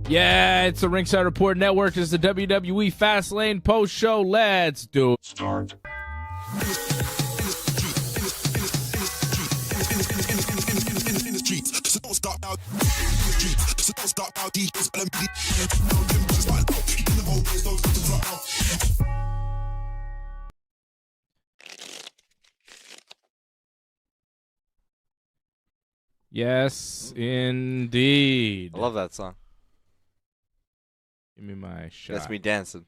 Yeah, it's the Ringside Report Network. It's the WWE Fastlane post show. Let's do it. Start. Yes, indeed. I love that song. Give me my shot. That's me dancing.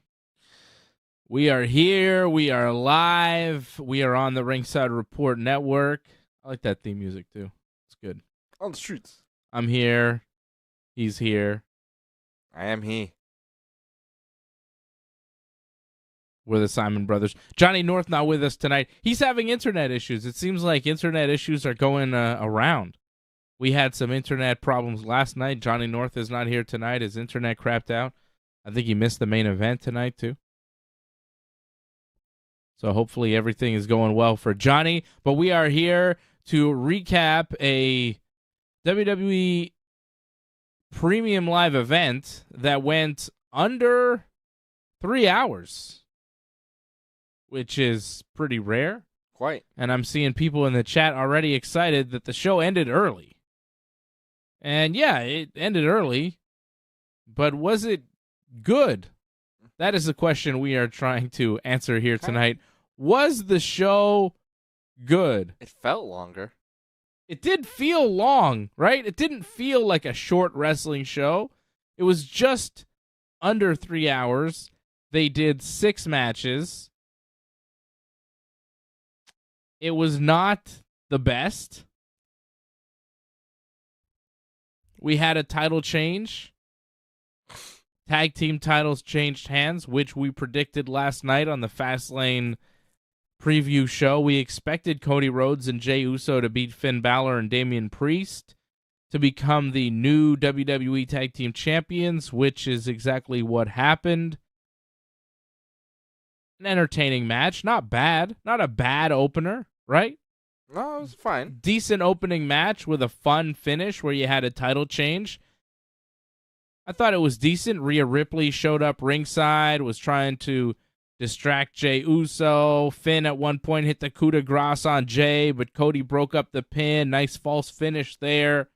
We are here. We are live. We are on the Ringside Report Network. I like that theme music, too. It's good. On the streets. I'm here. He's here. I am he. We're the Simon Brothers. Johnny North not with us tonight. He's having internet issues. It seems like internet issues are going around. We had some internet problems last night. Johnny North is not here tonight. His internet crapped out. I think he missed the main event tonight, too. So hopefully everything is going well for Johnny. But we are here to recap a WWE Premium Live event that went under 3 hours, which is pretty rare. Quite. And I'm seeing people in the chat already excited that the show ended early. And yeah, it ended early, but was it good? That is the question we are trying to answer here tonight. Was the show good? It felt longer. It did feel long, right? It didn't feel like a short wrestling show. It was just under 3 hours. They did 6 matches. It was not the best. We had a title change. Tag team titles changed hands, which we predicted last night on the Fastlane preview show. We expected Cody Rhodes and Jey Uso to beat Finn Balor and Damian Priest to become the new WWE Tag Team Champions, which is exactly what happened. An entertaining match. Not bad. Not a bad opener, right? No, it was fine. Decent opening match with a fun finish where you had a title change. I thought it was decent. Rhea Ripley showed up ringside, was trying to distract Jey Uso. Finn at one point hit the coup de grace on Jey, but Cody broke up the pin. Nice false finish there.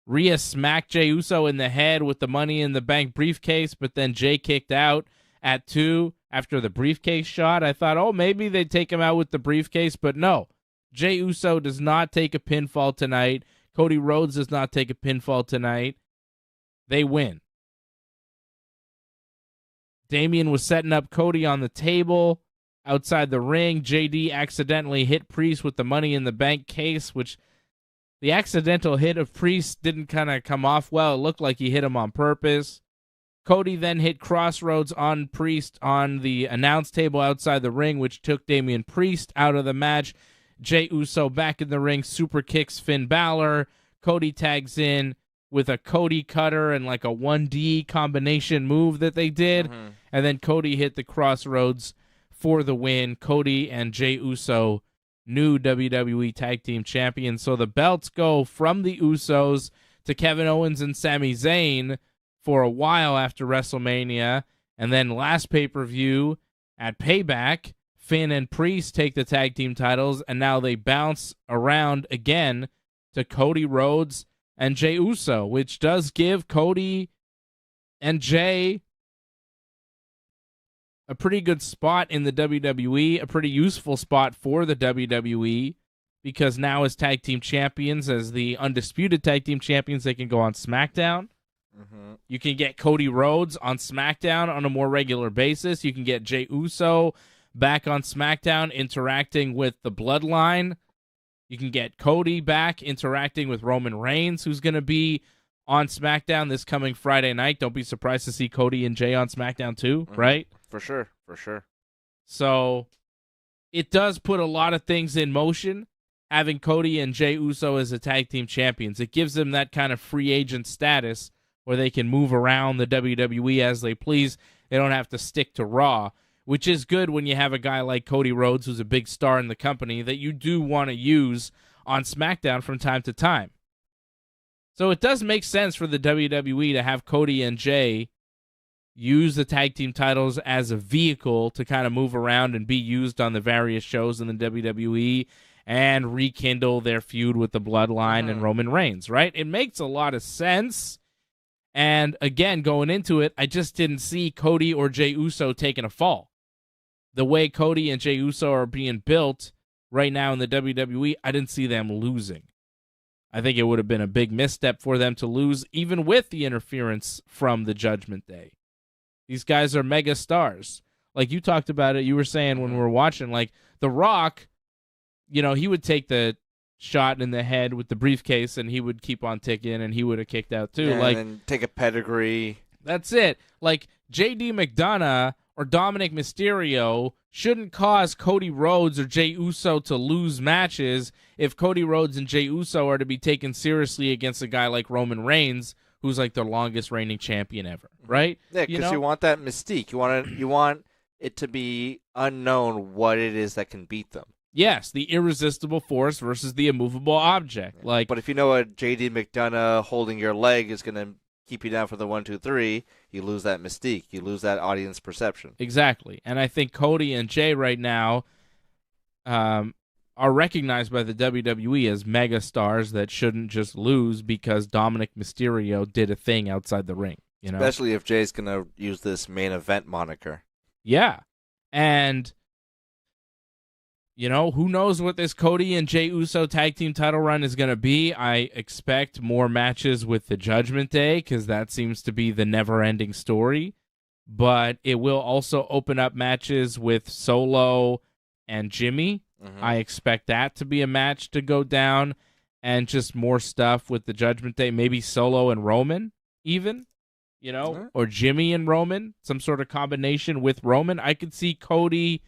Rhea smacked Jey Uso in the head with the Money in the Bank briefcase, but then Jey kicked out at 2 after the briefcase shot. I thought, oh, maybe they'd take him out with the briefcase, but no. Jey Uso does not take a pinfall tonight. Cody Rhodes does not take a pinfall tonight. They win. Damian was setting up Cody on the table outside the ring. JD accidentally hit Priest with the Money in the Bank case, which the accidental hit of Priest didn't kind of come off well. It looked like he hit him on purpose. Cody then hit Crossroads on Priest on the announce table outside the ring, which took Damian Priest out of the match. Jey Uso back in the ring, super kicks Finn Balor. Cody tags in with a Cody cutter and like a 1D combination move that they did. Mm-hmm. And then Cody hit the Crossroads for the win. Cody and Jey Uso, new WWE Tag Team Champions. So the belts go from the Usos to Kevin Owens and Sami Zayn for a while after WrestleMania. And then last pay-per-view at Payback, Finn and Priest take the tag team titles, and now they bounce around again to Cody Rhodes and Jey Uso, which does give Cody and Jey a pretty good spot in the WWE, a pretty useful spot for the WWE, because now as tag team champions, as the undisputed tag team champions, they can go on SmackDown. Mm-hmm. You can get Cody Rhodes on SmackDown on a more regular basis. You can get Jey Uso back on SmackDown interacting with the Bloodline. You can get Cody back interacting with Roman Reigns, who's going to be on SmackDown this coming Friday night. Don't be surprised to see Cody and Jey on SmackDown too, right? For sure, for sure. So it does put a lot of things in motion, having Cody and Jey Uso as the tag team champions. It gives them that kind of free agent status where they can move around the WWE as they please. They don't have to stick to Raw, which is good when you have a guy like Cody Rhodes, who's a big star in the company, that you do want to use on SmackDown from time to time. So it does make sense for the WWE to have Cody and Jay use the tag team titles as a vehicle to kind of move around and be used on the various shows in the WWE and rekindle their feud with the Bloodline and Roman Reigns, right? It makes a lot of sense. And again, going into it, I just didn't see Cody or Jey Uso taking a fall. The way Cody and Jey Uso are being built right now in the WWE, I didn't see them losing. I think it would have been a big misstep for them to lose, even with the interference from the Judgment Day. These guys are mega stars. Like you talked about it, you were saying when we were watching, like The Rock, you know, he would take the shot in the head with the briefcase and he would keep on ticking and he would have kicked out too. Yeah, like, and then take a pedigree. That's it. Like JD McDonough or Dominic Mysterio shouldn't cause Cody Rhodes or Jey Uso to lose matches if Cody Rhodes and Jey Uso are to be taken seriously against a guy like Roman Reigns, who's like the longest reigning champion ever, right? Yeah, because you want that mystique. You want it to be unknown what it is that can beat them. Yes, the irresistible force versus the immovable object. Yeah. Like, but if you know a JD McDonough holding your leg is going to keep you down for the 1, 2, 3, you lose that mystique. You lose that audience perception. Exactly. And I think Cody and Jay right now are recognized by the WWE as mega stars that shouldn't just lose because Dominic Mysterio did a thing outside the ring. You know? Especially if Jay's going to use this main event moniker. Yeah. And, you know, who knows what this Cody and Jey Uso tag team title run is going to be. I expect more matches with the Judgment Day because that seems to be the never-ending story. But it will also open up matches with Solo and Jimmy. I expect that to be a match to go down, and just more stuff with the Judgment Day. Maybe Solo and Roman even, you know, or Jimmy and Roman, some sort of combination with Roman. I could see Cody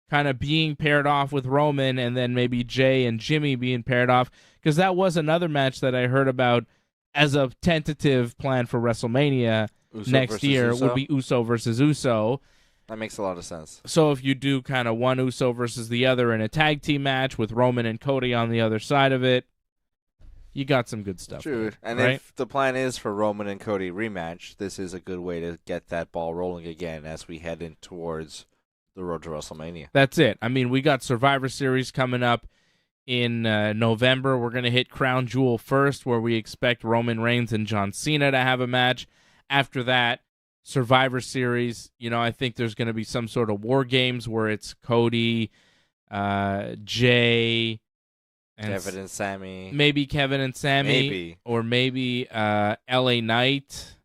kind of being paired off with Roman, and then maybe Jay and Jimmy being paired off, because that was another match that I heard about as a tentative plan for WrestleMania next year would be Uso versus Uso. That makes a lot of sense. So if you do kind of one Uso versus the other in a tag team match with Roman and Cody on the other side of it, you got some good stuff. True. There, and right? if the plan is for Roman and Cody rematch, this is a good way to get that ball rolling again as we head in towards the road to WrestleMania. That's it. I mean, we got Survivor Series coming up in November. We're going to hit Crown Jewel first, where we expect Roman Reigns and John Cena to have a match. After that, Survivor Series, you know, I think there's going to be some sort of War Games where it's Cody, Jay, and Kevin and Sammy. Maybe Kevin and Sammy. Maybe. Or maybe LA Knight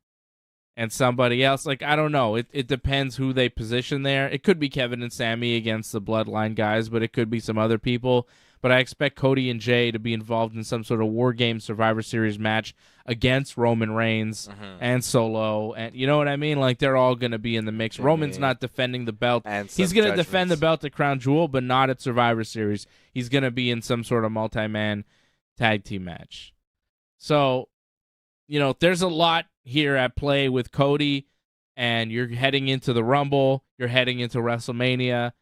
and somebody else. Like, I don't know. It depends who they position there. It could be Kevin and Sammy against the Bloodline guys, but it could be some other people. But I expect Cody and Jay to be involved in some sort of War Game Survivor Series match against Roman Reigns and Solo. And you know what I mean? Like, they're all going to be in the mix. Jimmy. Roman's not defending the belt. He's going to defend the belt at Crown Jewel, but not at Survivor Series. He's going to be in some sort of multi-man tag team match. So, you know, there's a lot here at play with Cody, and you're heading into the Rumble. You're heading into WrestleMania.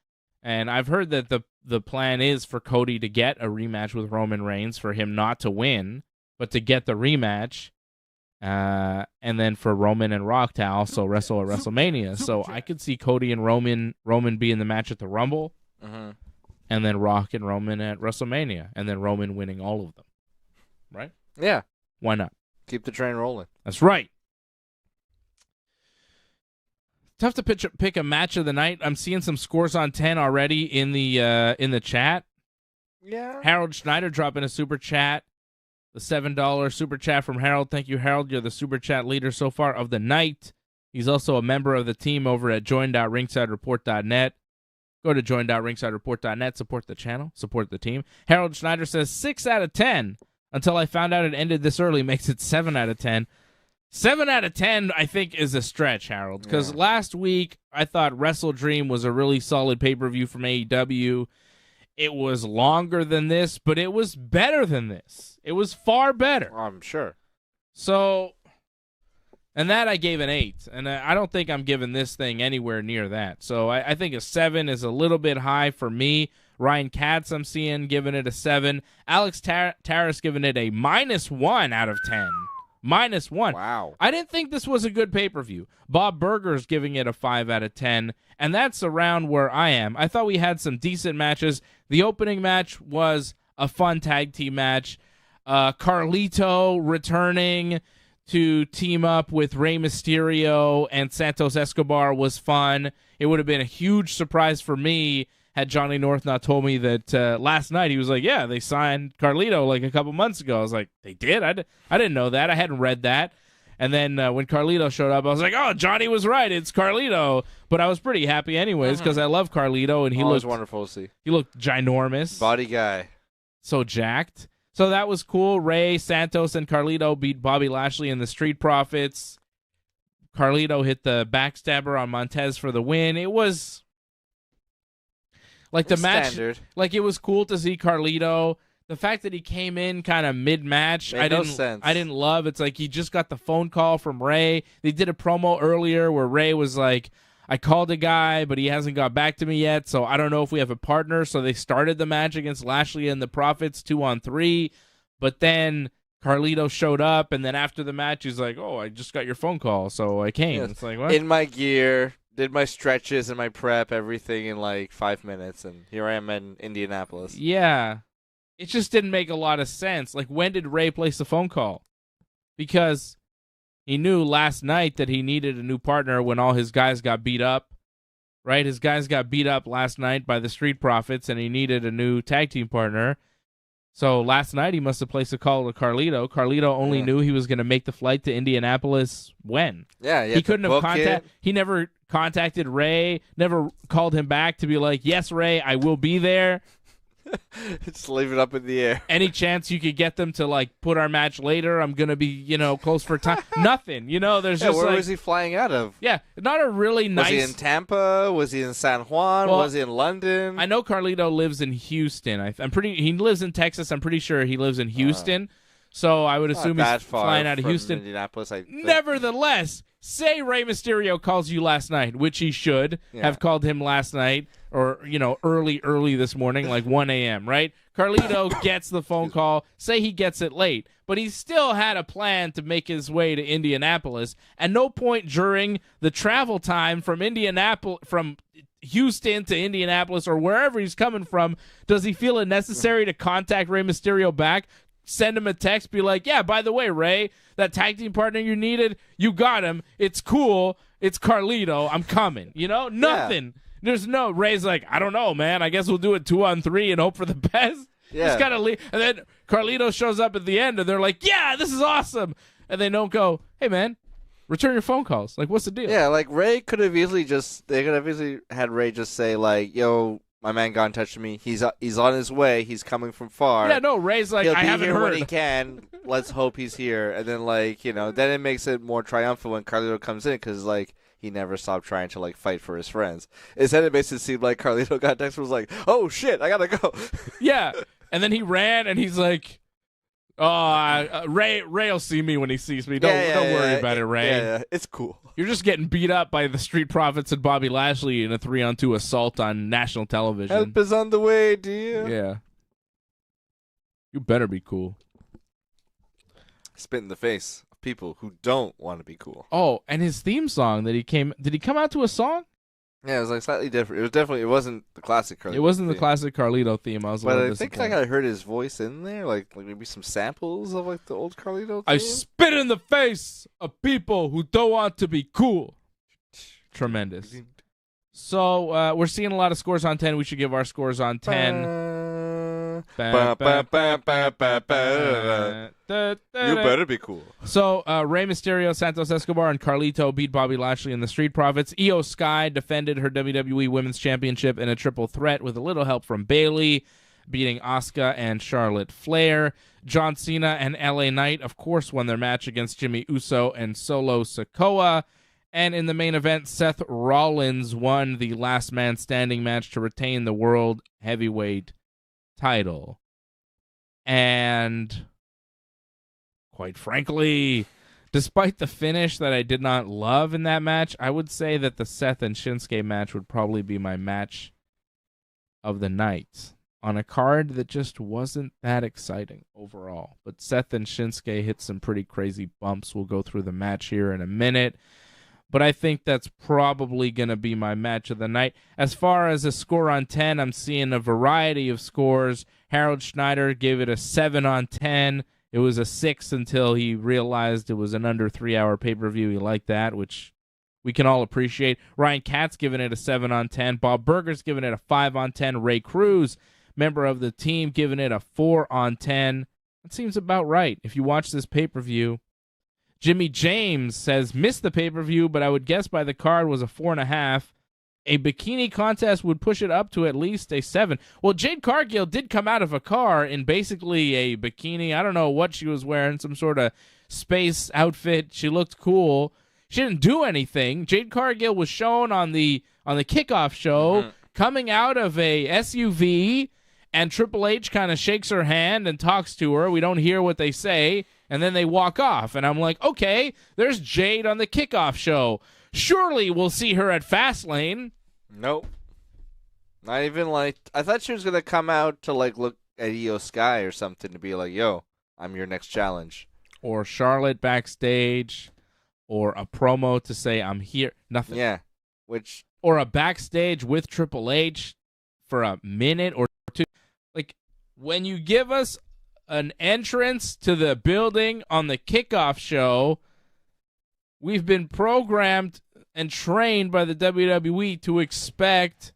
And I've heard that the plan is for Cody to get a rematch with Roman Reigns, for him not to win, but to get the rematch, and then for Roman and Rock to also wrestle at WrestleMania. So I could see Cody and Roman be in the match at the Rumble, and then Rock and Roman at WrestleMania, and then Roman winning all of them. Right? Yeah. Why not? Keep the train rolling. That's right. Tough to pick a match of the night. I'm seeing some scores on 10 already in the chat. Yeah. Harold Schneider dropping a super chat. The $7 super chat from Harold. Thank you, Harold. You're the super chat leader so far of the night. He's also a member of the team over at join.ringsidereport.net. Go to join.ringsidereport.net. Support the channel. Support the team. Harold Schneider says 6 out of 10. Until I found out it ended this early makes it 7 out of 10. 7 out of 10, I think, is a stretch, Harold, because last week I thought Wrestle Dream was a really solid pay-per-view from AEW. It was longer than this, but it was better than this. It was far better. I'm sure. So, and that I gave an 8, and I don't think I'm giving this thing anywhere near that. So I think a 7 is a little bit high for me. Ryan Katz, I'm seeing, giving it a 7. Alex Taras giving it a -1 out of 10. -1. Wow. I didn't think this was a good pay-per-view. Bob Burger's giving it a 5 out of 10, and that's around where I am. I thought we had some decent matches. The opening match was a fun tag team match. Carlito returning to team up with Rey Mysterio and Santos Escobar was fun. It would have been a huge surprise for me had Johnny North not told me that last night. He was like, yeah, they signed Carlito like a couple months ago. I was like, they did? I didn't know that. I hadn't read that. And then when Carlito showed up, I was like, oh, Johnny was right. It's Carlito. But I was pretty happy anyways because I love Carlito, and he looked wonderful to see. He looked ginormous. Body guy. So jacked. So that was cool. Rey, Santos, and Carlito beat Bobby Lashley and the Street Profits. Carlito hit the backstabber on Montez for the win. It was like the match. Standard. Like it was cool to see Carlito. The fact that he came in kind of mid-match, I didn't love. It's like he just got the phone call from Rey. They did a promo earlier where Rey was like, I called a guy, but he hasn't got back to me yet, so I don't know if we have a partner. So they started the match against Lashley and the Profits 2-on-3, but then Carlito showed up, and then after the match, he's like, oh, I just got your phone call, so I came. Yes. It's like, what? In my gear, did my stretches and my prep, everything in like 5 minutes, and here I am in Indianapolis. Yeah. It just didn't make a lot of sense. Like, when did Rey place the phone call? Because he knew last night that he needed a new partner when all his guys got beat up, right? His guys got beat up last night by the Street Profits, and he needed a new tag team partner. So last night he must have placed a call to Carlito. Carlito only knew he was going to make the flight to Indianapolis when? Yeah, he couldn't have contacted. He never contacted Rey, never called him back to be like, yes, Rey, I will be there. Just leave it up in the air. Any chance you could get them to like put our match later? I'm gonna be, close for time. Nothing. There's just where like, was he flying out of? Yeah, not a really nice. Was he in Tampa? Was he in San Juan? Was he in London? I know Carlito lives in Houston. He lives in Texas. I'm pretty sure he lives in Houston. So I would assume he's flying out of Houston. Indianapolis, Nevertheless, say Rey Mysterio calls you last night, which he should have called him last night, or early this morning, like 1 a.m. Right? Carlito gets the phone call. Say he gets it late, but he still had a plan to make his way to Indianapolis. At no point during the travel time from Houston to Indianapolis or wherever he's coming from does he feel it necessary to contact Rey Mysterio back. Send him a text, be like, yeah, by the way, Rey, that tag team partner you needed, you got him. It's cool. It's Carlito. I'm coming. Nothing. Yeah. There's no, Rey's like, I don't know, man. I guess we'll do it 2-on-3 and hope for the best. Yeah. Just gotta leave. And then Carlito shows up at the end, and they're like, yeah, this is awesome. And they don't go, hey, man, return your phone calls. Like, what's the deal? Yeah, like Rey could have easily had Rey just say, like, yo, my man got in touch with me. He's on his way. He's coming from far. Yeah, no, Rey's like, I haven't heard. He'll be here when he can. Let's hope he's here. And then, then it makes it more triumphant when Carlito comes in because, he never stopped trying to, fight for his friends. Instead, it makes it seem like Carlito got text was like, oh, shit, I gotta go. Yeah, and then he ran, and he's like, Rey will see me when he sees me. Don't worry about it, Rey. Yeah, it's cool. You're just getting beat up by the Street Profits and Bobby Lashley in a 3-on-2 assault on national television. Help is on the way, dear. Yeah. You better be cool. Spit in the face of people who don't want to be cool. Oh, and his theme song did he come out to a song? Yeah, it was slightly different. It wasn't the classic Carlito. It wasn't theme. the classic Carlito theme. I was a little disappointed. I think I heard his voice in there, like maybe some samples of the old Carlito theme. I spit in the face of people who don't want to be cool. Tremendous. So we're seeing a lot of scores on 10. We should give our scores on 10. You better be cool. So Rey Mysterio, Santos Escobar, and Carlito beat Bobby Lashley and the Street Profits. Io Sky defended her WWE Women's Championship in a triple threat with a little help from Bayley, beating Asuka and Charlotte Flair. John Cena and LA Knight, of course, won their match against Jimmy Uso and Solo Sikoa. And in the main event, Seth Rollins won the last man standing match to retain the World Heavyweight title. And quite frankly, despite the finish that I did not love in that match, I would say that the Seth and Shinsuke match would probably be my match of the night on a card that just wasn't that exciting overall. But Seth and Shinsuke hit some pretty crazy bumps. We'll go through the match here in a minute. But I think that's probably going to be my match of the night. As far as a score on 10, I'm seeing a variety of scores. Harold Schneider gave it a 7 on 10. It was a 6 until he realized it was an under 3-hour pay-per-view. He liked that, which we can all appreciate. Ryan Katz giving it a 7 on 10. Bob Burger's giving it a 5 on 10. Ray Cruz, member of the team, giving it a 4 on 10. That seems about right. If you watch this pay-per-view, Jimmy James says, missed the pay-per-view, but I would guess by the card was a 4.5. A bikini contest would push it up to at least a 7. Well, Jade Cargill did come out of a car in basically a bikini. I don't know what she was wearing, some sort of space outfit. She looked cool. She didn't do anything. Jade Cargill was shown on the kickoff show coming out of a SUV, and Triple H kind of shakes her hand and talks to her. We don't hear what they say, and then they walk off. And I'm like, okay, there's Jade on the kickoff show. Surely we'll see her at Fastlane. Nope. Not even like, I thought she was going to come out to like look at Io Sky or something to be like, yo, I'm your next challenge. Or Charlotte backstage, or a promo to say I'm here. Nothing. Yeah. Or a backstage with Triple H for a minute or two. Like, when you give us an entrance to the building on the kickoff show, we've been programmed and trained by the WWE to expect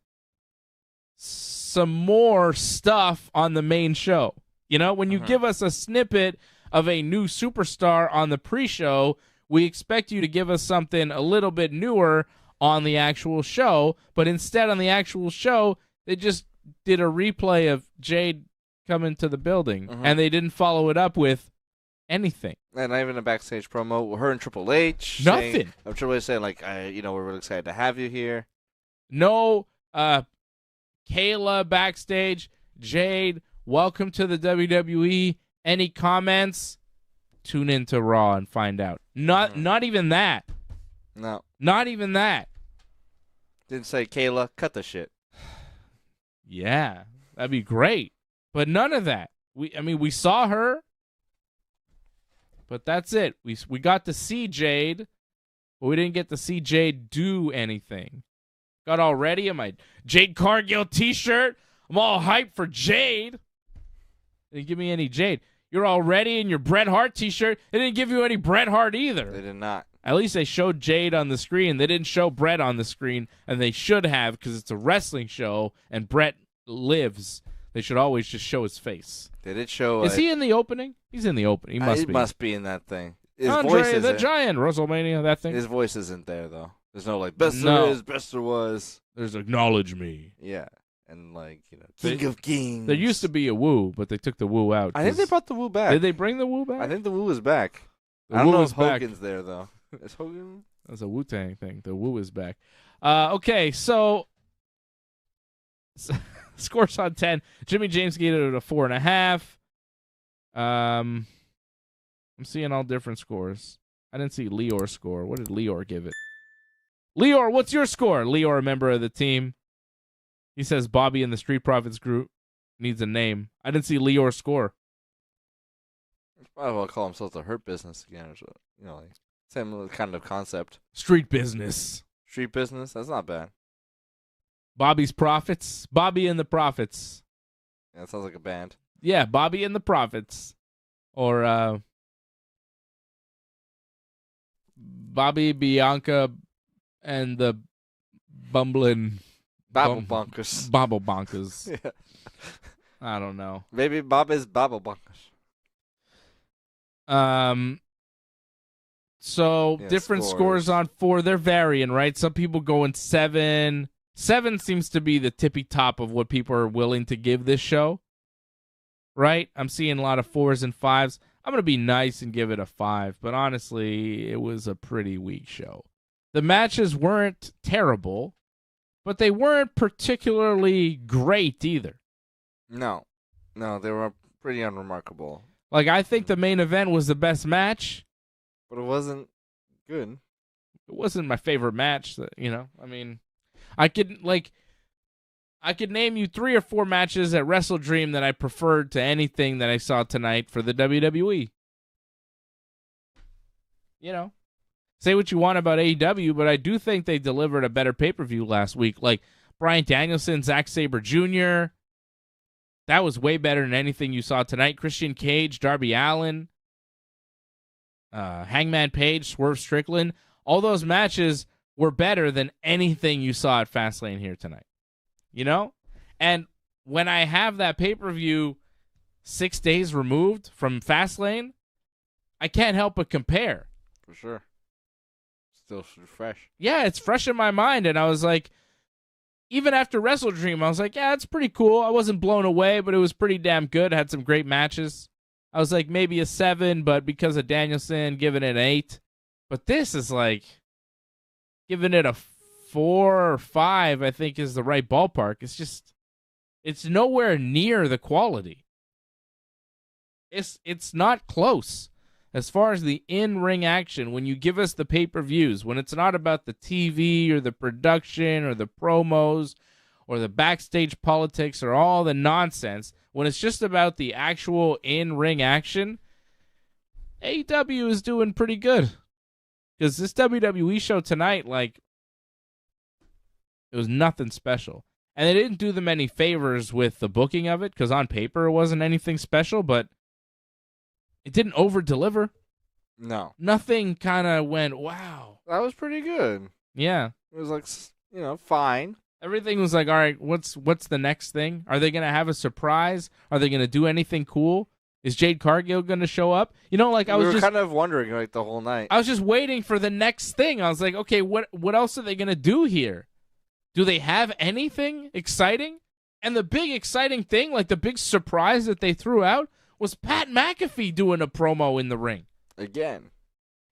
some more stuff on the main show. You know, when you give us a snippet of a new superstar on the pre-show, we expect you to give us something a little bit newer on the actual show. But instead, on the actual show, they just did a replay of Jade coming to the building, and they didn't follow it up with anything. And not even a backstage promo. Her and Triple H. Nothing. Triple H saying, like, we're really excited to have you here. No Kayla backstage. Jade, welcome to the WWE. Any comments? Tune into Raw and find out. Not even that. No. Not even that. Didn't say, Kayla, cut the shit. Yeah, that'd be great. But none of that. We saw her, but that's it. We got to see Jade, but we didn't get to see Jade do anything. Got all ready in my Jade Cargill t-shirt. I'm all hyped for Jade. They didn't give me any Jade. You're all ready in your Bret Hart t-shirt. They didn't give you any Bret Hart either. They did not. At least they showed Jade on the screen. They didn't show Bret on the screen, and they should have, because it's a wrestling show and Bret lives. They should always just show his face. They did show. Is he in the opening? He's in the opening. He must be. He must be in that thing. His Andre voice the Giant, WrestleMania, that thing. His voice isn't there though. There's no like best there is, best there was. There's acknowledge me. Yeah, and like King of Kings. There used to be a woo, but they took the woo out. I think they brought the woo back. Did they bring the woo back? I think the woo is back. The I don't woo know is if back. Hogan's there though. Is Hogan? That's a Wu-Tang thing. The woo is back. Okay, so scores on 10. Jimmy James gave it a 4.5. I'm seeing all different scores. I didn't see Lior's score. What did Lior give it? Lior, what's your score? Lior, a member of the team. He says Bobby in the Street Profits group needs a name. I didn't see Lior's score. Probably will call himself the Hurt Business again, or like same kind of concept. Street Business. Street Business. That's not bad. Bobby's Profits. Bobby and the Profits. Yeah, that sounds like a band. Yeah, Bobby and the Profits. Or Bobby, Bianca, and the bumbling Babble Bonkers. Bobble Bonkers. Yeah. I don't know. Maybe Bob is Babble Bonkers. So different scores on 4. They're varying, right? Some people going 7. 7 seems to be the tippy top of what people are willing to give this show, right? I'm seeing a lot of 4s and 5s. I'm going to be nice and give it a 5, but honestly, it was a pretty weak show. The matches weren't terrible, but they weren't particularly great either. No, they were pretty unremarkable. Like, I think the main event was the best match, but it wasn't good. It wasn't my favorite match, I mean, I could, like, I could name you 3 or 4 matches at Wrestle Dream that I preferred to anything that I saw tonight for the WWE. You know, say what you want about AEW, but I do think they delivered a better pay-per-view last week. Like Bryan Danielson, Zack Sabre Jr., that was way better than anything you saw tonight. Christian Cage, Darby Allin, Hangman Page, Swerve Strickland. All those matches were better than anything you saw at Fastlane here tonight. You know? And when I have that pay-per-view 6 days removed from Fastlane, I can't help but compare. For sure. Still fresh. Yeah, it's fresh in my mind. And I was like, even after Wrestle Dream, I was like, yeah, it's pretty cool. I wasn't blown away, but it was pretty damn good. Had some great matches. I was like, maybe a 7, but because of Danielson, giving it an 8. But this is like, giving it a 4 or 5, I think, is the right ballpark. It's nowhere near the quality. It's not close. As far as the in-ring action, when you give us the pay-per-views, when it's not about the TV or the production or the promos or the backstage politics or all the nonsense, when it's just about the actual in-ring action, AEW is doing pretty good. Because this WWE show tonight, like, it was nothing special. And they didn't do them any favors with the booking of it, because on paper it wasn't anything special, but it didn't over-deliver. No. Nothing kind of went, wow. That was pretty good. Yeah. It was like, fine. Everything was like, all right, what's the next thing? Are they going to have a surprise? Are they going to do anything cool? Is Jade Cargill going to show up? You know, like, we were kind of wondering, like, the whole night. I was just waiting for the next thing. I was like, okay, what else are they going to do here? Do they have anything exciting? And the big exciting thing, like the big surprise that they threw out, was Pat McAfee doing a promo in the ring. Again.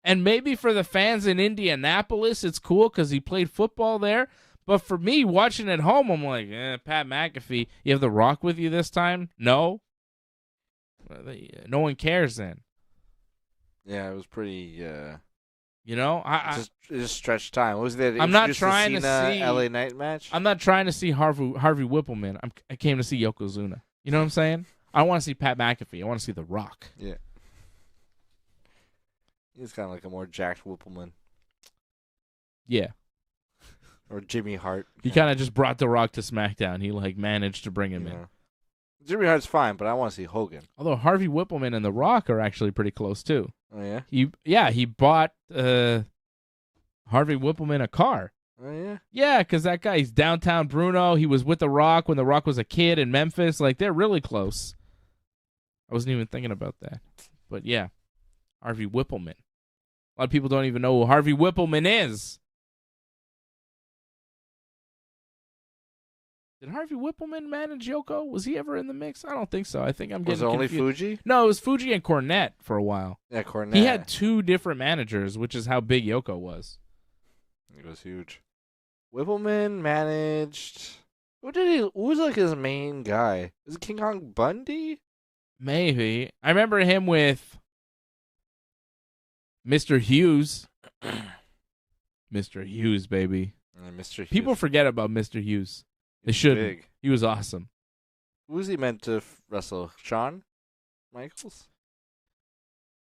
And maybe for the fans in Indianapolis, it's cool because he played football there. But for me, watching at home, I'm like, Pat McAfee. You have The Rock with you this time? No. No one cares then. Yeah, it was pretty... You know, just stretched time. What was that? I'm not trying to see LA Knight match. I'm not trying to see Harvey Whippleman. I came to see Yokozuna. You know what I'm saying? I don't want to see Pat McAfee. I want to see The Rock. Yeah. He's kind of like a more jacked Whippleman. Yeah. Or Jimmy Hart. He kind of just brought The Rock to SmackDown. He like managed to bring him in. Jimmy Hart's fine, but I want to see Hogan. Although Harvey Whippleman and The Rock are actually pretty close too. Oh yeah. He bought Harvey Whippleman a car. Oh yeah. Yeah, because that guy, he's downtown Bruno. He was with The Rock when The Rock was a kid in Memphis. Like, they're really close. I wasn't even thinking about that. But yeah, Harvey Whippleman. A lot of people don't even know who Harvey Whippleman is. Did Harvey Whippleman manage Yoko? Was he ever in the mix? I don't think so. I think I'm getting confused. Was it only confused. Fuji? No, it was Fuji and Cornette for a while. Yeah, Cornette. He had 2 different managers, which is how big Yoko was. It was huge. Whippleman managed... Who was like his main guy? Is it King Kong Bundy? Maybe. I remember him with Mr. Hughes. Mr. Hughes, baby. Mr. Hughes. People forget about Mr. Hughes. They shouldn't. Big. He was awesome. Who was he meant to wrestle? Shawn Michaels?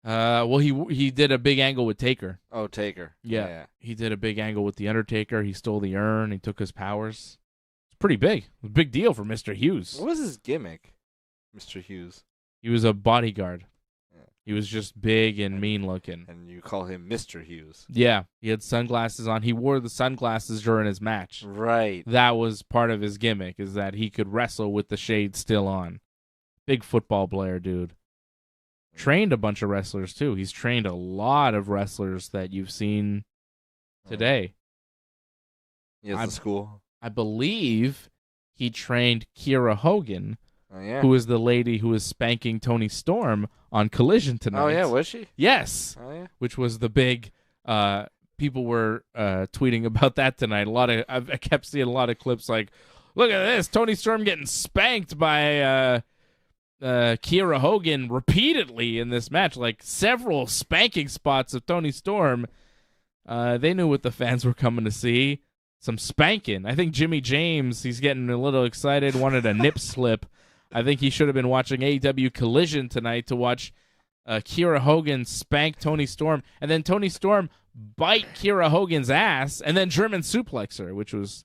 Well, he did a big angle with Taker. Oh, Taker. Yeah. He did a big angle with The Undertaker. He stole the urn. He took his powers. It's pretty big. It was a big deal for Mr. Hughes. What was his gimmick, Mr. Hughes? He was a bodyguard. Yeah. He was just big and mean-looking. And you call him Mr. Hughes. Yeah. He had sunglasses on. He wore the sunglasses during his match. Right. That was part of his gimmick, is that he could wrestle with the shades still on. Big football player, dude. Trained a bunch of wrestlers, too. He's trained a lot of wrestlers that you've seen today. He has the school. I believe he trained Kiera Hogan, Oh, yeah. who is the lady who was spanking Tony Storm on Collision tonight. Oh, yeah, was she? Yes. Oh, yeah. Which was the big... people were tweeting about that tonight. I kept seeing a lot of clips like, look at this, Tony Storm getting spanked by Kiera Hogan repeatedly in this match. Like, several spanking spots of Tony Storm. They knew what the fans were coming to see. some spanking. I think Jimmy James, he's getting a little excited, wanted a nip slip. I think he should have been watching AEW Collision tonight to watch Kiera Hogan spank Tony Storm, and then Tony Storm bite Kiera Hogan's ass, and then German suplex her, which was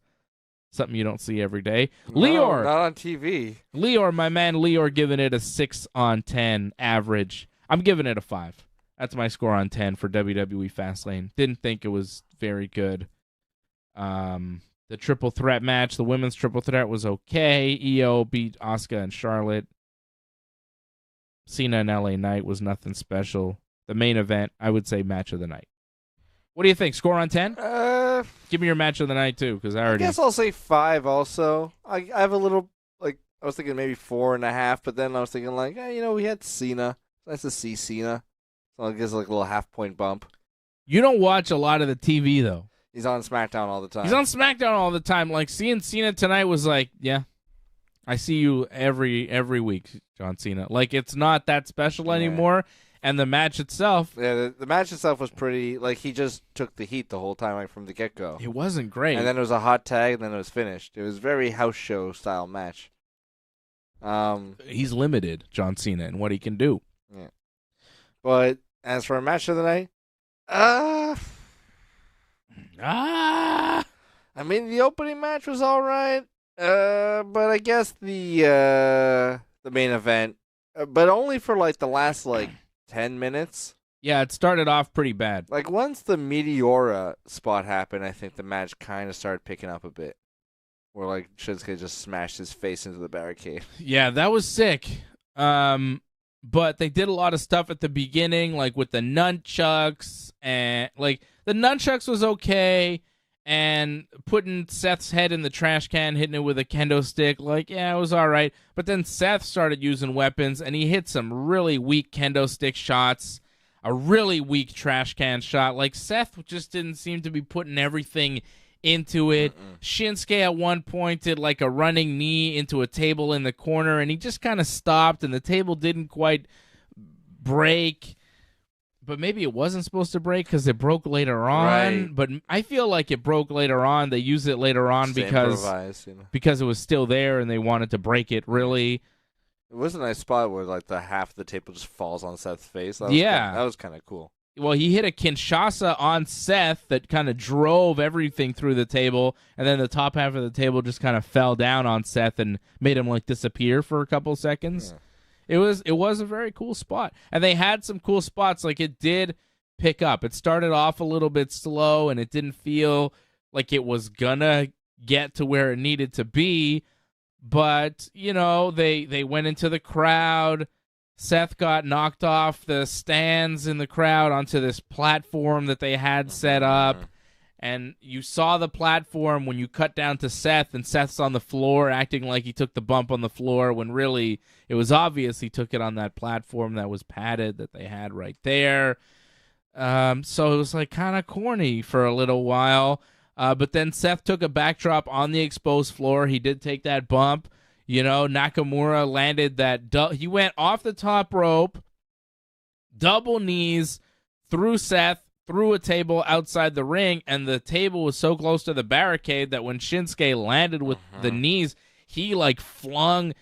something you don't see every day. No, Lior. not on TV. Lior, my man Lior, giving it a 6 on 10 average. I'm giving it a 5. That's my score on 10 for WWE Fastlane. Didn't think it was very good. The triple threat match, the women's triple threat was okay. EO beat Asuka and Charlotte. Cena and LA Knight was nothing special. The main event, I would say match of the night. What do you think? Score on 10? Give me your match of the night, too, because I guess I'll say 5 also. I have a little, I was thinking maybe 4.5, but then I was thinking, we had Cena. It's nice to see Cena. So I guess a little half-point bump. You don't watch a lot of the TV, though. He's on SmackDown all the time. He's on SmackDown all the time. Seeing Cena tonight was yeah, I see you every week, John Cena. It's not that special anymore. And the match itself. Yeah, the match itself was pretty, he just took the heat the whole time, from the get-go. It wasn't great. And then it was a hot tag, and then it was finished. It was very house show style match. He's limited, John Cena, in what he can do. Yeah. But as for a match of the night, the opening match was all right, but I guess the main event, but only for the last 10 minutes. Yeah, it started off pretty bad. Once the Meteora spot happened, I think the match kind of started picking up a bit, where Shinsuke just smashed his face into the barricade. Yeah, that was sick. But they did a lot of stuff at the beginning, with the nunchucks, and the nunchucks was okay, and putting Seth's head in the trash can, hitting it with a kendo stick, it was all right. But then Seth started using weapons, and he hit some really weak kendo stick shots, a really weak trash can shot. Seth just didn't seem to be putting everything into it. Shinsuke at one point did a running knee into a table in the corner, and he just kind of stopped, and the table didn't quite break. But maybe it wasn't supposed to break because it broke later on. Right. But I feel like it broke later on. They used it later on because it was still there, and they wanted to break it really. It was a nice spot where the half of the table just falls on Seth's face. That was kind of cool. Well, he hit a Kinshasa on Seth that kind of drove everything through the table, and then the top half of the table just kind of fell down on Seth and made him disappear for a couple seconds. Yeah. It was a very cool spot, and they had some cool spots. It did pick up. It started off a little bit slow, and it didn't feel like it was gonna get to where it needed to be. But they went into the crowd. Seth got knocked off the stands in the crowd onto this platform that they had set up. And you saw the platform when you cut down to Seth, and Seth's on the floor acting like he took the bump on the floor when really it was obvious he took it on that platform that was padded that they had right there. So it was kind of corny for a little while. But then Seth took a backdrop on the exposed floor. He did take that bump. Nakamura landed that. He went off the top rope, double knees, through Seth, through a table outside the ring, and the table was so close to the barricade that when Shinsuke landed with the knees, he flung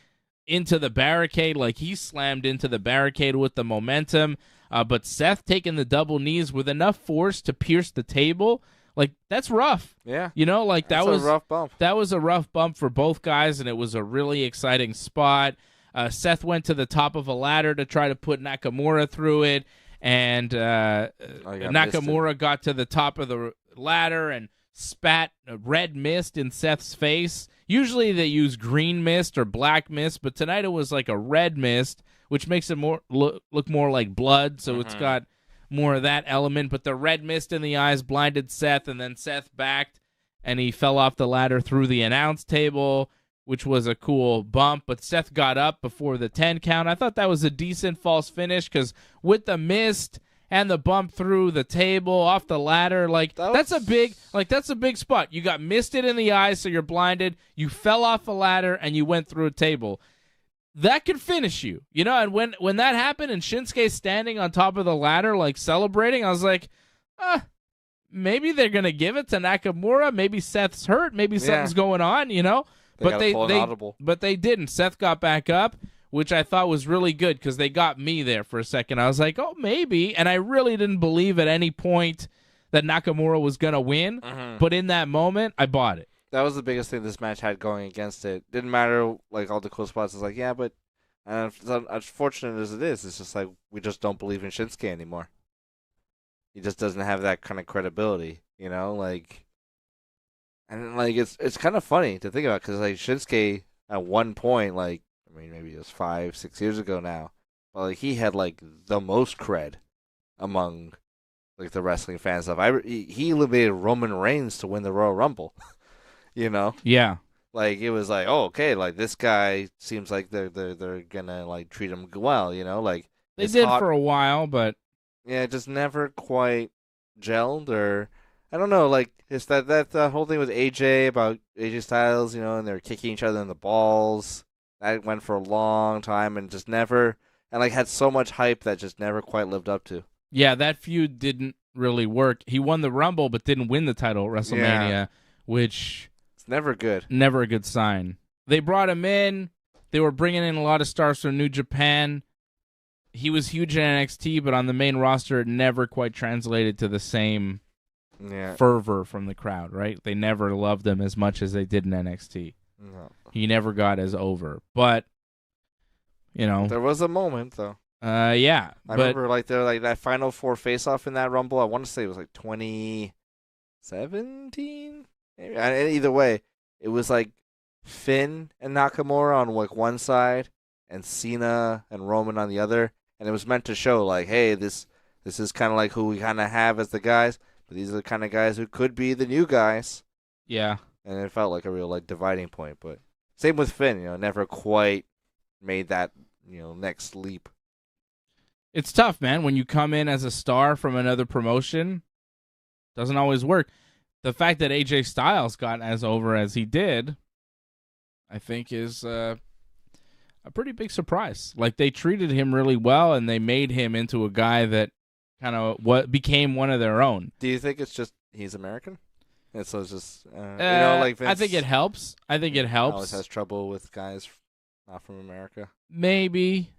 into the barricade, he slammed into the barricade with the momentum. But Seth taking the double knees with enough force to pierce the table. That's rough. Yeah. That was a rough bump. That was a rough bump for both guys, and it was a really exciting spot. Seth went to the top of a ladder to try to put Nakamura through it, and Nakamura got to the top of the ladder and spat red mist in Seth's face. Usually they use green mist or black mist, but tonight it was a red mist, which makes it look more like blood, so it's got more of that element. But the red mist in the eyes blinded Seth, and then Seth backed, and he fell off the ladder through the announce table, which was a cool bump. But Seth got up before the 10 count. I thought that was a decent false finish, because with the mist and the bump through the table off the ladder, that's a big spot. You got misted in the eyes, so you're blinded. You fell off a ladder, and you went through a table. That could finish you, and when that happened and Shinsuke standing on top of the ladder, celebrating, I was like, maybe they're going to give it to Nakamura. Maybe Seth's hurt. Maybe something's going on, you know? But they didn't. Seth got back up, which I thought was really good because they got me there for a second. I was like, oh, maybe. And I really didn't believe at any point that Nakamura was going to win. But in that moment, I bought it. That was the biggest thing this match had going against it. Didn't matter, like, all the cool spots. It's like, yeah, but as unfortunate as it is, it's just like we just don't believe in Shinsuke anymore. He just doesn't have that kind of credibility, you know? Like, and, like, it's kind of funny to think about because, like, Shinsuke at one point, like, I mean, maybe it was 5-6 years ago now, but, like, he had, like, the most cred among, like, the wrestling fan stuff. He eliminated Roman Reigns to win the Royal Rumble, you know? Yeah. Like, it was like, oh, okay, like, this guy seems like they're gonna, like, treat him well, you know? Like, they did for a while, but yeah, it just never quite gelled, or I don't know. Like, it's that whole thing with AJ about AJ Styles, you know, and they're kicking each other in the balls. That went for a long time and just never, and like had so much hype that just never quite lived up to. Yeah, that feud didn't really work. He won the Rumble, but didn't win the title at WrestleMania, which it's never good. Never a good sign. They brought him in. They were bringing in a lot of stars from New Japan. He was huge in NXT, but on the main roster, it never quite translated to the same fervor from the crowd, right? They never loved him as much as they did in NXT. No. He never got as over. But, you know. There was a moment, though. Yeah. I remember, like, that Final Four face-off in that Rumble, I want to say it was, like, 2017? Maybe? And either way, it was, like, Finn and Nakamura on, like, one side, and Cena and Roman on the other. And it was meant to show, like, hey, this is kind of like who we kind of have as the guys, but these are the kind of guys who could be the new guys. Yeah. And it felt like a real, like, dividing point. But same with Finn, you know, never quite made that, you know, next leap. It's tough, man, when you come in as a star from another promotion. Doesn't always work. The fact that AJ Styles got as over as he did, I think is a pretty big surprise. Like, they treated him really well, and they made him into a guy that kind of became one of their own. Do you think it's just he's American? And so it's just, you know, like Vince I think it helps. Always has trouble with guys not from America. Maybe.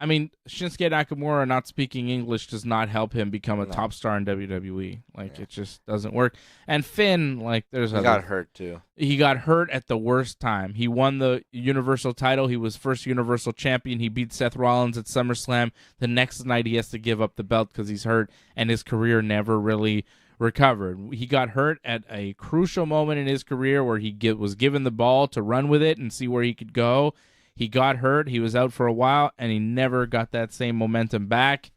I mean, Shinsuke Nakamura not speaking English does not help him become a top star in WWE. Like, it just doesn't work. And Finn, like, he got hurt, too. He got hurt at the worst time. He won the Universal title. He was first Universal champion. He beat Seth Rollins at SummerSlam. The next night, he has to give up the belt because he's hurt, and his career never really recovered. He got hurt at a crucial moment in his career where he was given the ball to run with it and see where he could go. He got hurt. He was out for a while, and he never got that same momentum back.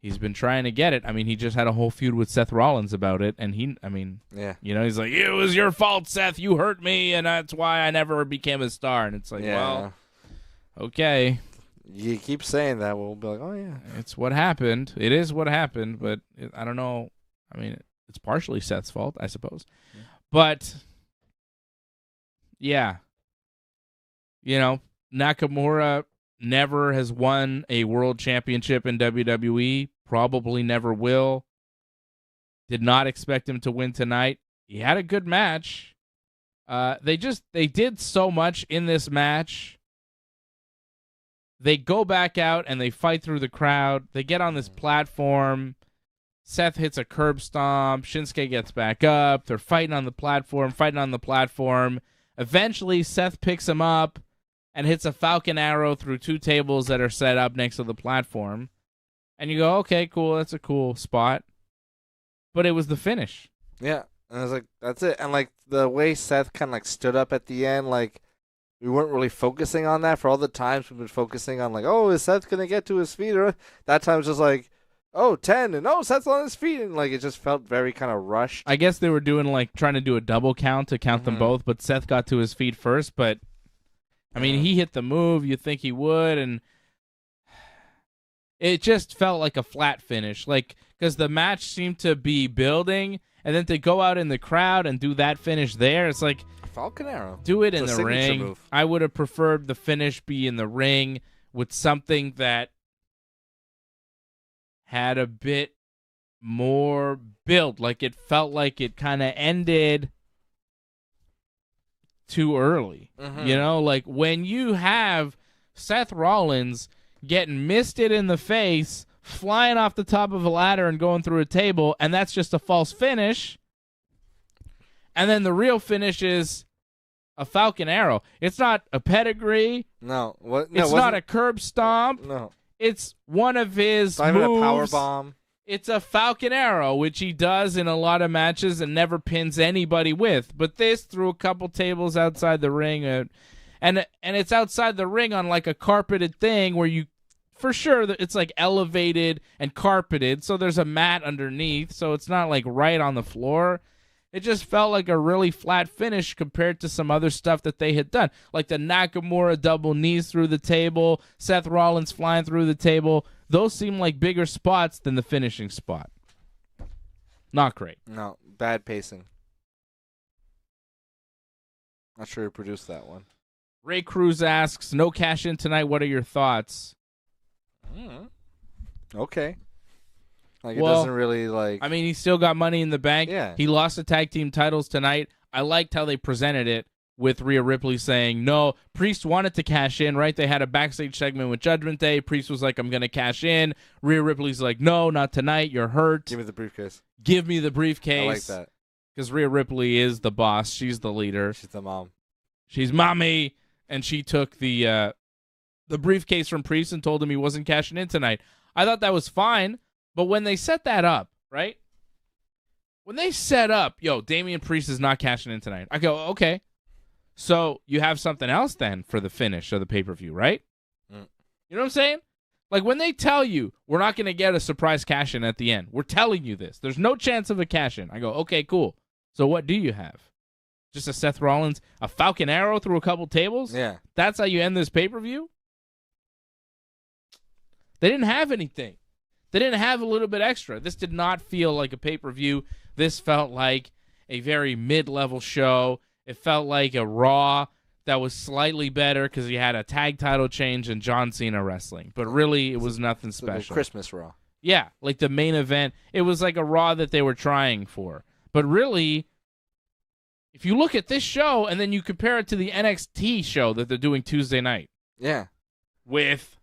He's been trying to get it. I mean, he just had a whole feud with Seth Rollins about it, and you know, he's like, it was your fault, Seth. You hurt me, and that's why I never became a star. And it's like, well, okay. You keep saying that, we'll be like, oh, yeah. It's what happened. It is what happened, but I don't know. I mean, it's partially Seth's fault, I suppose. Yeah. But, yeah. You know, Nakamura never has won a world championship in WWE. Probably never will. Did not expect him to win tonight. He had a good match. They did so much in this match. They go back out and they fight through the crowd. They get on this platform. Seth hits a curb stomp. Shinsuke gets back up. They're fighting on the platform. Eventually, Seth picks him up and hits a Falcon Arrow through two tables that are set up next to the platform. And you go, okay, cool, that's a cool spot. But it was the finish. Yeah, and I was like, that's it. And, like, the way Seth kind of, like, stood up at the end, like, we weren't really focusing on that for all the times we've been focusing on, like, oh, is Seth going to get to his feet? Or that time it was just like, oh, 10, and oh, Seth's on his feet. And, like, it just felt very kind of rushed. I guess they were doing, like, trying to do a double count to count them both, but Seth got to his feet first, but I mean, he hit the move. You think he would, and it just felt like a flat finish. Like, because the match seemed to be building, and then to go out in the crowd and do that finish there, it's like, Falcon Arrow. Do it in the ring. Move. I would have preferred the finish be in the ring with something that had a bit more build. Like, it felt like it kind of ended too early. Mm-hmm. You know, like when you have Seth Rollins getting misted in the face, flying off the top of a ladder and going through a table, and that's just a false finish. And then the real finish is a Falcon Arrow. It's not a pedigree. No. What? No, it's not a curb stomp. No. It's one of his It's not even a moves. power bomb. It's a Falcon Arrow, which he does in a lot of matches and never pins anybody with. But this threw a couple tables outside the ring, and it's outside the ring on like a carpeted thing where you, for sure, it's like elevated and carpeted, so there's a mat underneath, so it's not like right on the floor. It just felt like a really flat finish compared to some other stuff that they had done, like the Nakamura double knees through the table, Seth Rollins flying through the table. Those seem like bigger spots than the finishing spot. Not great. No, bad pacing. Not sure who produced that one. Ray Cruz asks, no cash in tonight. What are your thoughts? Okay. Like, well, it doesn't really, like... I mean, he still got Money in the Bank. Yeah. He lost the tag team titles tonight. I liked how they presented it with Rhea Ripley saying, no, Priest wanted to cash in, right? They had a backstage segment with Judgment Day. Priest was like, I'm going to cash in. Rhea Ripley's like, no, not tonight. You're hurt. Give me the briefcase. Give me the briefcase. I like that. Because Rhea Ripley is the boss. She's the leader. She's the mom. She's mommy. And she took the briefcase from Priest and told him he wasn't cashing in tonight. I thought that was fine. But when they set that up, right? When they set up, Damian Priest is not cashing in tonight. I go, okay. So you have something else then for the finish of the pay-per-view, right? You know what I'm saying? Like when they tell you we're not going to get a surprise cash-in at the end. We're telling you this. There's no chance of a cash-in. I go, okay, cool. So what do you have? Just a Seth Rollins, a Falcon Arrow through a couple tables? Yeah. That's how you end this pay-per-view? They didn't have anything. They didn't have a little bit extra. This did not feel like a pay-per-view. This felt like a very mid-level show. It felt like a Raw that was slightly better because you had a tag title change and John Cena wrestling. But really, it was nothing special. Christmas Raw. Yeah, like the main event. It was like a Raw that they were trying for. But really, if you look at this show and then you compare it to the NXT show that they're doing Tuesday night. Yeah. With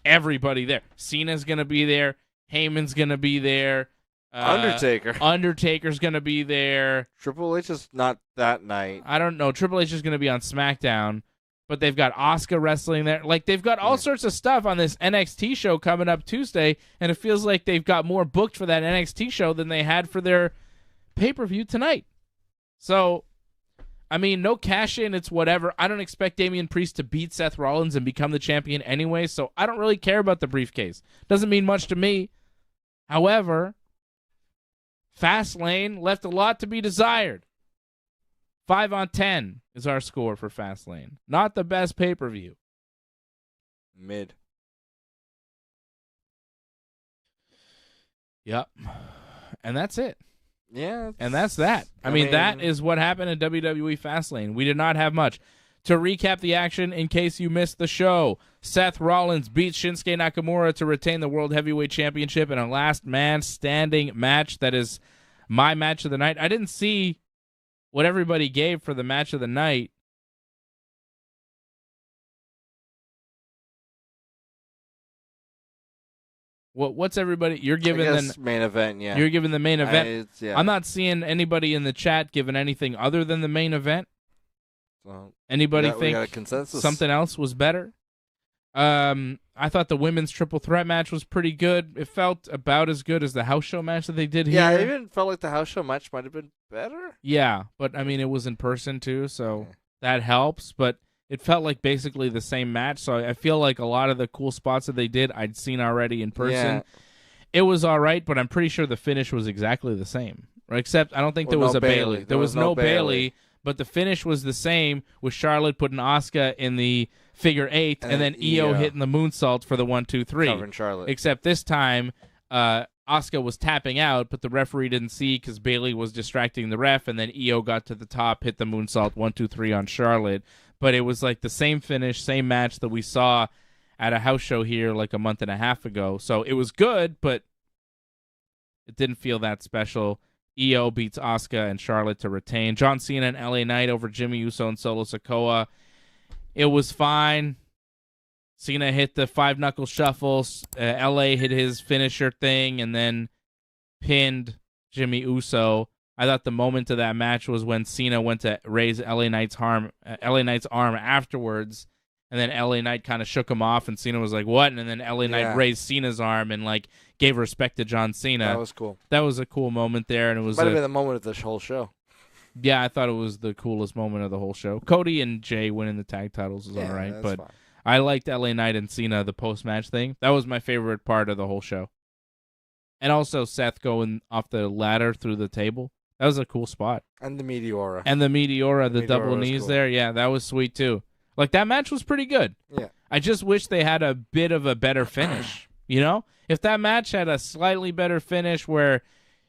everybody there. Cena's going to be there. Heyman's going to be there. Undertaker's going to be there. Triple H is not that night. I don't know. Triple H is going to be on SmackDown. But they've got Asuka wrestling there. Like, they've got all sorts of stuff on this NXT show coming up Tuesday. And it feels like they've got more booked for that NXT show than they had for their pay-per-view tonight. So, I mean, no cash-in. It's whatever. I don't expect Damian Priest to beat Seth Rollins and become the champion anyway. So, I don't really care about the briefcase. Doesn't mean much to me. However, Fastlane left a lot to be desired. 5 on 10 is our score for Fastlane. Not the best pay-per-view. Mid. Yep. And that's it. Yeah. And that's that. I mean, that is what happened in WWE Fastlane. We did not have much. To recap the action, in case you missed the show, Seth Rollins beats Shinsuke Nakamura to retain the World Heavyweight Championship in a last man standing match. That is my match of the night. I didn't see what everybody gave for the match of the night. What's everybody? You're giving the main event, yeah. You're giving the main event. Yeah. I'm not seeing anybody in the chat giving anything other than the main event. Anybody think got a consensus. Something else was better? I thought the women's triple threat match was pretty good. It felt about as good as the house show match that they did here. Yeah, I even felt like the house show match might have been better. Yeah, but I mean, it was in person too, so that helps. But it felt like basically the same match. So I feel like a lot of the cool spots that they did, I'd seen already in person. Yeah. It was all right, but I'm pretty sure the finish was exactly the same. Right? Except I don't think there was a Bayley. There was no Bayley. But the finish was the same, with Charlotte putting Asuka in the figure 8, and then Io hitting the moonsault for the 1, 2, 3. Covering Charlotte. Except this time, Asuka was tapping out, but the referee didn't see because Bayley was distracting the ref, and then Io got to the top, hit the moonsault 1, 2, 3 on Charlotte. But it was like the same finish, same match that we saw at a house show here like a month and a half ago. So it was good, but It didn't feel that special. Io beats Asuka and Charlotte to retain. John Cena and LA Knight over Jimmy Uso and Solo Sikoa. It was fine. Cena hit the 5-knuckle shuffles. LA hit his finisher thing and then pinned Jimmy Uso. I thought the moment of that match was when Cena went to raise LA Knight's arm afterwards, and then LA Knight kind of shook him off, and Cena was like, "What?" And then LA Knight raised Cena's arm and like gave respect to John Cena. That was cool. That was a cool moment there, and it was might have been the moment of the whole show. Yeah, I thought it was the coolest moment of the whole show. Cody and Jay winning the tag titles is all right, but fine. I liked LA Knight and Cena, the post-match thing. That was my favorite part of the whole show. And also Seth going off the ladder through the table. That was a cool spot. And the Meteora. The double knees cool. There. Yeah, that was sweet too. Like, that match was pretty good. Yeah. I just wish they had a bit of a better finish, you know? If that match had a slightly better finish where,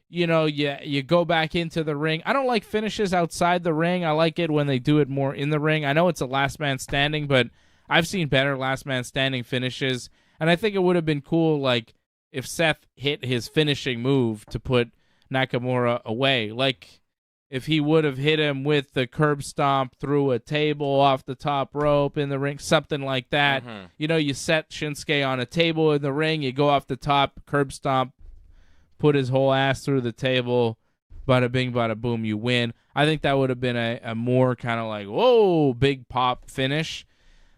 you know, you go back into the ring. I don't like finishes outside the ring. I like it when they do it more in the ring. I know it's a last man standing, but I've seen better last man standing finishes. And I think it would have been cool, like, if Seth hit his finishing move to put Nakamura away. Like, if he would have hit him with the curb stomp through a table off the top rope in the ring, something like that. Mm-hmm. You know, you set Shinsuke on a table in the ring, you go off the top, curb stomp, put his whole ass through the table, bada bing, bada boom, you win. I think that would have been a more kind of like, whoa, big pop finish.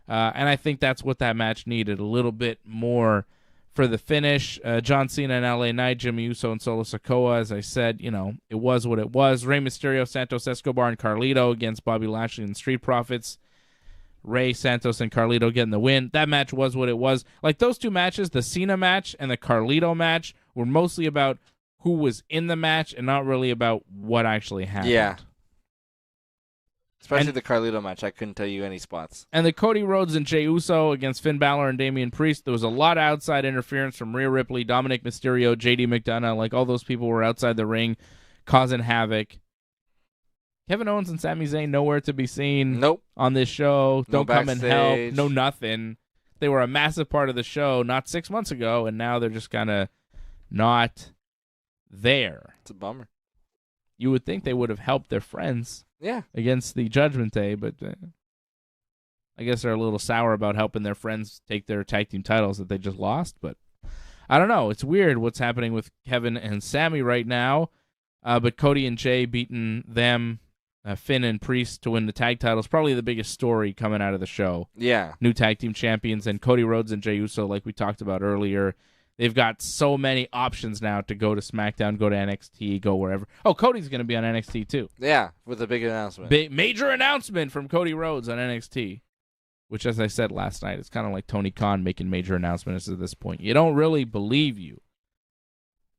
And I think that's what that match needed, a little bit more for the finish. John Cena and LA Knight, Jimmy Uso and Solo Sikoa, as I said, you know, it was what it was. Rey Mysterio, Santos Escobar, and Carlito against Bobby Lashley and Street Profits. Rey, Santos, and Carlito getting the win. That match was what it was. Like, those two matches, the Cena match and the Carlito match, were mostly about who was in the match and not really about what actually happened. Yeah. Especially the Carlito match. I couldn't tell you any spots. And the Cody Rhodes and Jey Uso against Finn Balor and Damian Priest, there was a lot of outside interference from Rhea Ripley, Dominic Mysterio, JD McDonough. Like, all those people were outside the ring causing havoc. Kevin Owens and Sami Zayn nowhere to be seen. Nope. On this show. No Don't come and help. No nothing. They were a massive part of the show not 6 months ago, and now they're just kind of not there. It's a bummer. You would think they would have helped their friends. Yeah. Against the Judgment Day, but I guess they're a little sour about helping their friends take their tag team titles that they just lost. But I don't know. It's weird what's happening with Kevin and Sammy right now. But Cody and Jay beating them, Finn and Priest to win the tag titles, probably the biggest story coming out of the show. Yeah. New tag team champions, and Cody Rhodes and Jey Uso, like we talked about earlier. They've got so many options now to go to SmackDown, go to NXT, go wherever. Oh, Cody's going to be on NXT too. Yeah, with a big announcement. Major announcement from Cody Rhodes on NXT, which, as I said last night, it's kind of like Tony Khan making major announcements at this point. You don't really believe you.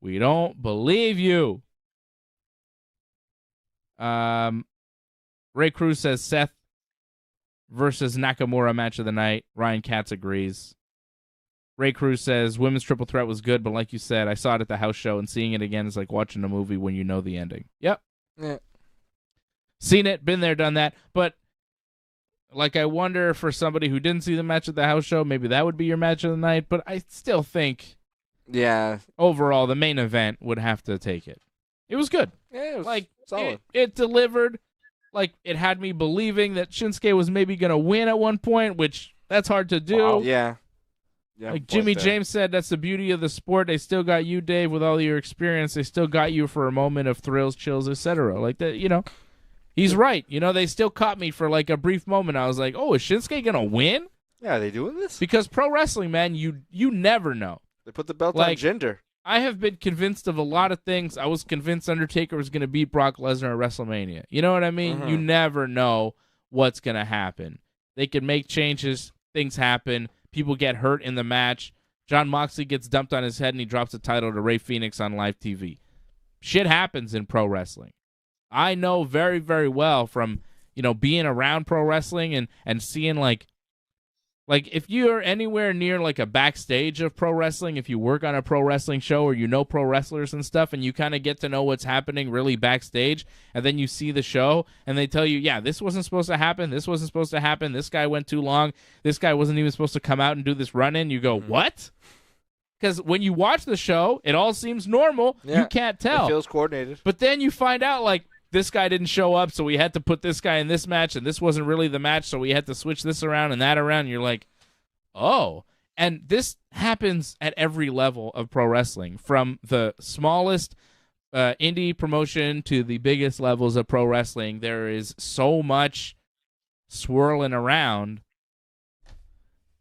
We don't believe you. Ray Cruz says Seth versus Nakamura match of the night. Ryan Katz agrees. Ray Cruz says, women's triple threat was good, but like you said, I saw it at the house show, and seeing it again is like watching a movie when you know the ending. Yep. Yeah. Seen it, been there, done that. But, like, I wonder for somebody who didn't see the match at the house show, maybe that would be your match of the night. But I still think, overall, the main event would have to take it. It was good. Yeah, it was like, solid. It delivered. Like, it had me believing that Shinsuke was maybe going to win at one point, which that's hard to do. Wow. Yeah. Yeah, like Jimmy James said, that's the beauty of the sport. They still got you, Dave, with all your experience. They still got you for a moment of thrills, chills, etc. Like that, you know. He's right. You know, they still caught me for like a brief moment. I was like, "Oh, is Shinsuke gonna win?" Yeah, are they doing this? Because pro wrestling, man, you never know. They put the belt on Jinder. I have been convinced of a lot of things. I was convinced Undertaker was gonna beat Brock Lesnar at WrestleMania. You know what I mean? Mm-hmm. You never know what's gonna happen. They can make changes. Things happen. People get hurt in the match. Jon Moxley gets dumped on his head and he drops the title to Rey Fenix on live TV. Shit happens in pro wrestling. I know very, very well from, you know, being around pro wrestling and seeing like if you're anywhere near like a backstage of pro wrestling, if you work on a pro wrestling show or you know pro wrestlers and stuff and you kind of get to know what's happening really backstage and then you see the show and they tell you, yeah, this wasn't supposed to happen, this wasn't supposed to happen, this guy went too long, this guy wasn't even supposed to come out and do this run-in, you go, what? Because when you watch the show, it all seems normal. Yeah, you can't tell. It feels coordinated. But then you find out, like, this guy didn't show up, so we had to put this guy in this match, and this wasn't really the match, so we had to switch this around and that around. And you're like, oh. And this happens at every level of pro wrestling, from the smallest indie promotion to the biggest levels of pro wrestling. There is so much swirling around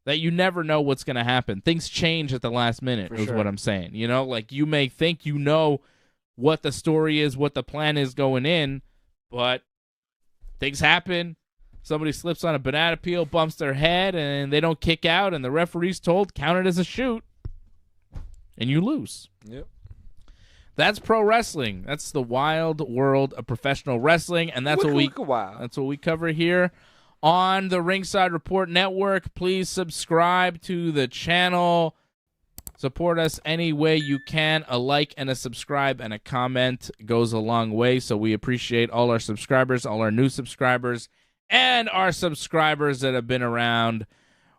that you never know what's going to happen. Things change at the last minute, is what I'm saying. You know, like, you may think you know what the story is, what the plan is going in, but things happen. Somebody slips on a banana peel, bumps their head, and they don't kick out, and the referee's told, count it as a shoot, and you lose. Yep. That's pro wrestling. That's the wild world of professional wrestling, and that's what we cover here on the Ringside Report Network. Please subscribe to the channel. Support us any way you can. A like and a subscribe and a comment goes a long way, so we appreciate all our subscribers, all our new subscribers, and our subscribers that have been around.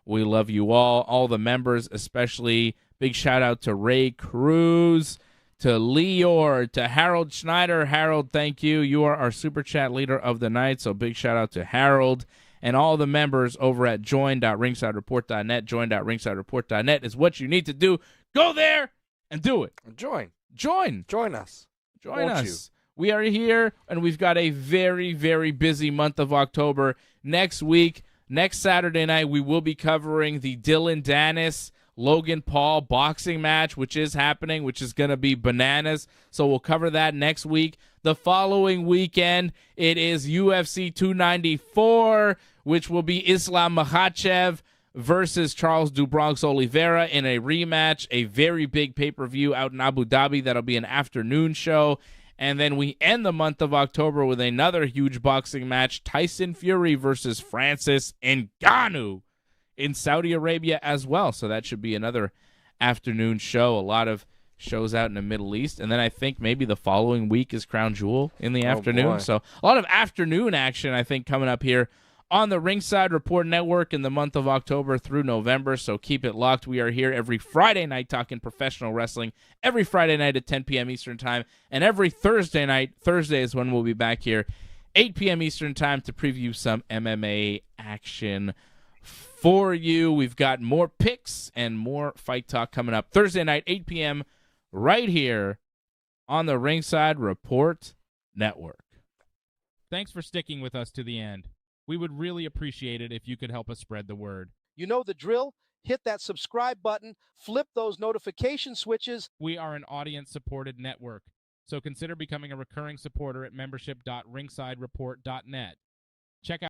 We love you all the members especially. Big shout-out to Ray Cruz, to Leor, to Harold Schneider. Harold, thank you. You are our Super Chat leader of the night, so big shout-out to Harold. And all the members over at join.ringsidereport.net. Join.ringsidereport.net is what you need to do. Go there and do it. Join us. Join us. We are here, and we've got a very, very busy month of October. Next week, next Saturday night, we will be covering the Dylan Dennis Logan Paul boxing match, which is happening, which is going to be bananas. So we'll cover that next week. The following weekend, it is UFC 294, which will be Islam Makhachev versus Charles do Bronx Oliveira in a rematch, a very big pay-per-view out in Abu Dhabi. That'll be an afternoon show. And then we end the month of October with another huge boxing match, Tyson Fury versus Francis Ngannou in Saudi Arabia as well. So that should be another afternoon show. A lot of shows out in the Middle East. And then I think maybe the following week is Crown Jewel in the afternoon. Boy. So a lot of afternoon action, I think, coming up here on the Ringside Report Network in the month of October through November. So keep it locked. We are here every Friday night talking professional wrestling, every Friday night at 10 p.m. Eastern Time, and every Thursday night. Thursday is when we'll be back here, 8 p.m. Eastern Time, to preview some MMA action for you. We've got more picks and more fight talk coming up Thursday night, 8 p.m., right here on the Ringside Report Network. Thanks for sticking with us to the end. We would really appreciate it if you could help us spread the word. You know the drill. Hit that subscribe button, flip those notification switches. We are an audience-supported network, so consider becoming a recurring supporter at membership.ringsidereport.net. Check out